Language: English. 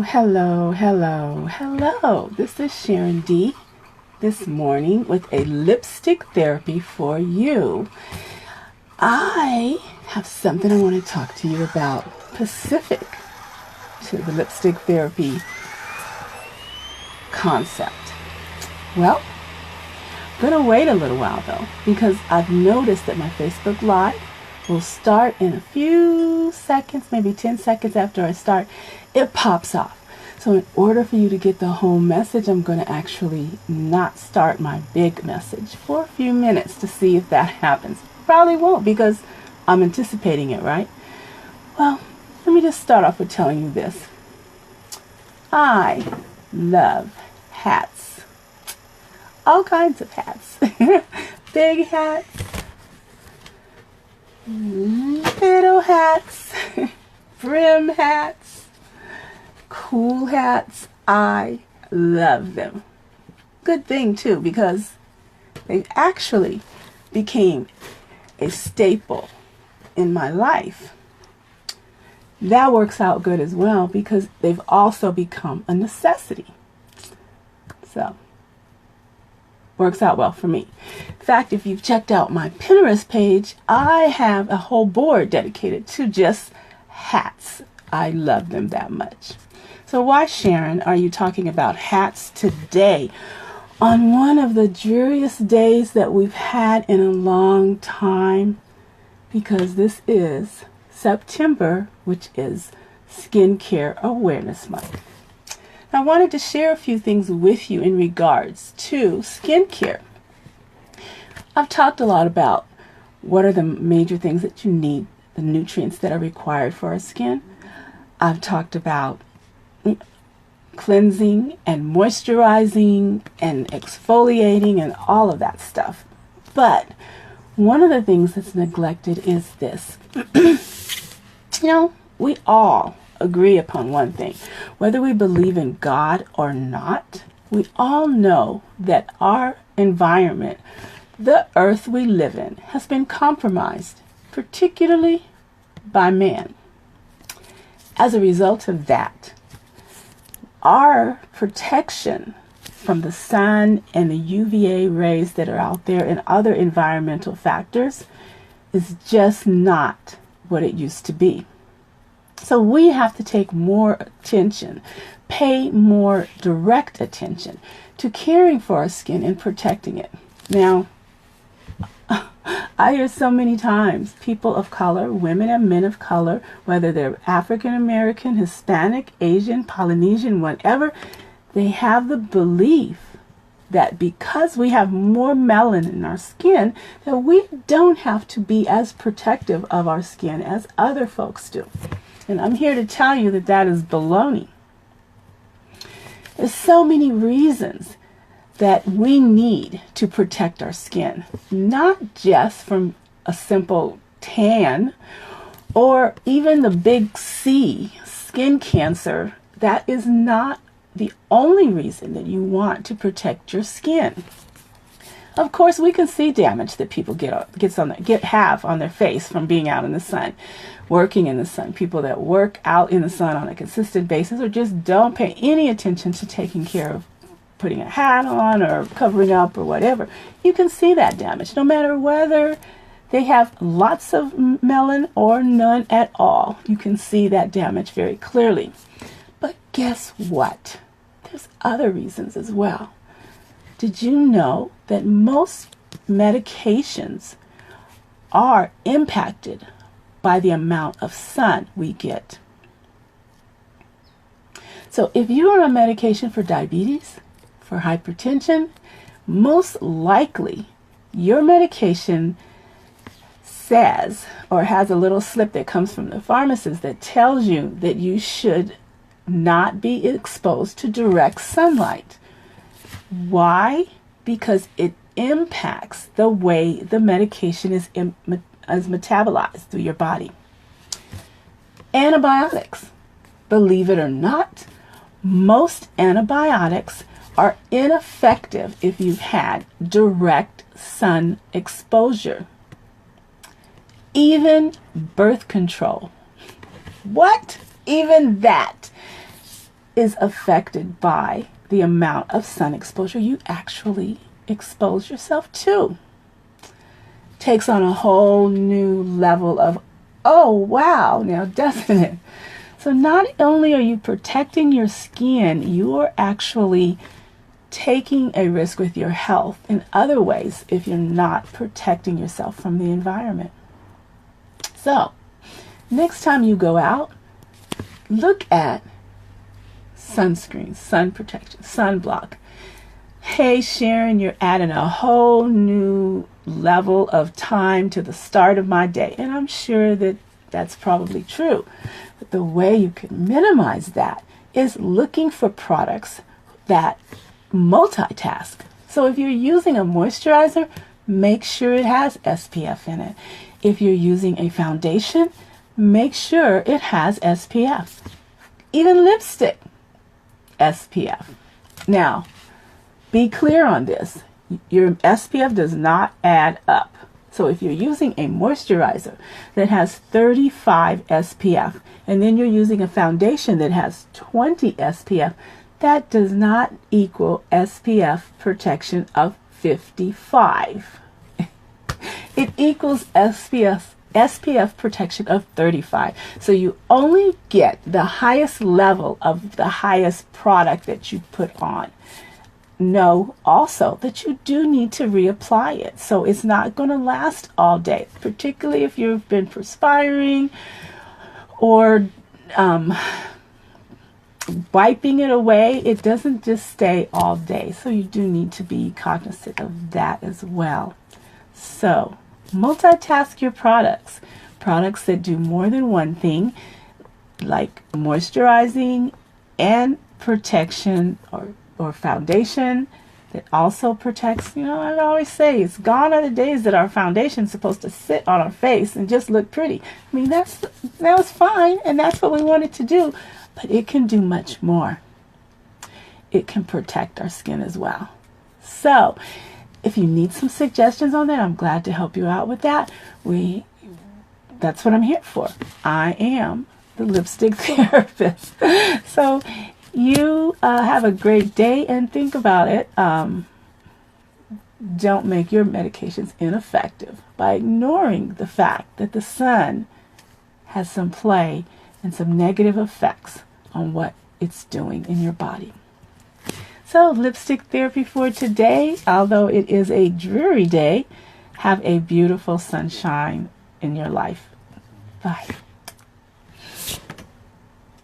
Hello. This is Sharon D. this morning with a lipstick therapy for you. I have something I want to talk to you about specific to the lipstick therapy concept. Well, I'm going to wait a little while though, because I've noticed that my Facebook Live will start in a few seconds, maybe 10 seconds after I start, it pops off. So in order for you to get the whole message, I'm going to actually not start my big message for a few minutes to see if that happens. Probably won't, because I'm anticipating it, right? Well, let me just start off with telling you this. I love hats. All kinds of hats. Big hats. Little hats. Brim hats. Cool hats. I love them. Good thing too, because they actually became a staple in my life. That works out good as well, because they've also become a necessity. So, works out well for me. In fact, if you've checked out my Pinterest page, I have a whole board dedicated to just hats. I love them that much. So why, Sharon, are you talking about hats today on one of the dreariest days that we've had in a long time? Because this is September, which is Skincare Awareness Month. I wanted to share a few things with you in regards to skincare. I've talked a lot about what are the major things that you need, the nutrients that are required for our skin. I've talked about cleansing and moisturizing and exfoliating and all of that stuff. But one of the things that's neglected is this. We all agree upon one thing. Whether we believe in God or not, we all know that our environment, the earth we live in, has been compromised, particularly by man. As a result of that, our protection from the sun and the UVA rays that are out there and other environmental factors is just not what it used to be. So we have to take more attention, pay more direct attention to caring for our skin and protecting it. Now, I hear so many times people of color, women and men of color, whether they're African American, Hispanic, Asian, Polynesian, whatever, they have the belief that because we have more melanin in our skin, that we don't have to be as protective of our skin as other folks do. And I'm here to tell you that that is baloney. There's so many reasons that we need to protect our skin, not just from a simple tan or even the big C, skin cancer. That is not the only reason that you want to protect your skin. Of course, we can see damage that people have on their face from being out in the sun, working in the sun. People that work out in the sun on a consistent basis or just don't pay any attention to taking care of putting a hat on or covering up or whatever. You can see that damage no matter whether they have lots of melanin or none at all. You can see that damage very clearly. But guess what? There's other reasons as well. Did you know that most medications are impacted by the amount of sun we get? So if you're on a medication for diabetes, for hypertension, most likely your medication says or has a little slip that comes from the pharmacist that tells you that you should not be exposed to direct sunlight. Why? Because it impacts the way the medication is metabolized through your body. Antibiotics. Believe it or not, most antibiotics are ineffective if you've had direct sun exposure. Even birth control. What? Even that. is affected by the amount of sun exposure you actually expose yourself to. Takes on a whole new level of, oh wow, now doesn't it? So not only are you protecting your skin, you are actually taking a risk with your health in other ways if you're not protecting yourself from the environment. So next time you go out, look at sunscreen, sun protection, sunblock. Hey Sharon, you're adding a whole new level of time to the start of my day. And I'm sure that that's probably true. But the way you can minimize that is looking for products that multitask. So if you're using a moisturizer, make sure it has SPF in it. If you're using a foundation, make sure it has SPF. Even lipstick, SPF. Now, be clear on this. Your SPF does not add up. So if you're using a moisturizer that has 35 SPF, and then you're using a foundation that has 20 SPF, that does not equal SPF protection of 55. It equals SPF protection of 35. So you only get the highest level of the highest product that you put on. Know also that you do need to reapply it. So it's not going to last all day, particularly if you've been perspiring or wiping it away. It doesn't just stay all day. So you do need to be cognizant of that as well. So multitask your products. Products that do more than one thing, like moisturizing and protection, or foundation that also protects. You know, I always say it's gone are the days that our foundation is supposed to sit on our face and just look pretty. I mean, that was fine, and that's what we wanted to do, but it can do much more. It can protect our skin as well. So if you need some suggestions on that, I'm glad to help you out with that. That's what I'm here for. I am the lipstick therapist. So you have a great day, and think about it. Don't make your medications ineffective by ignoring the fact that the sun has some play and some negative effects on what it's doing in your body. So lipstick therapy for today. Although it is a dreary day, have a beautiful sunshine in your life. Bye.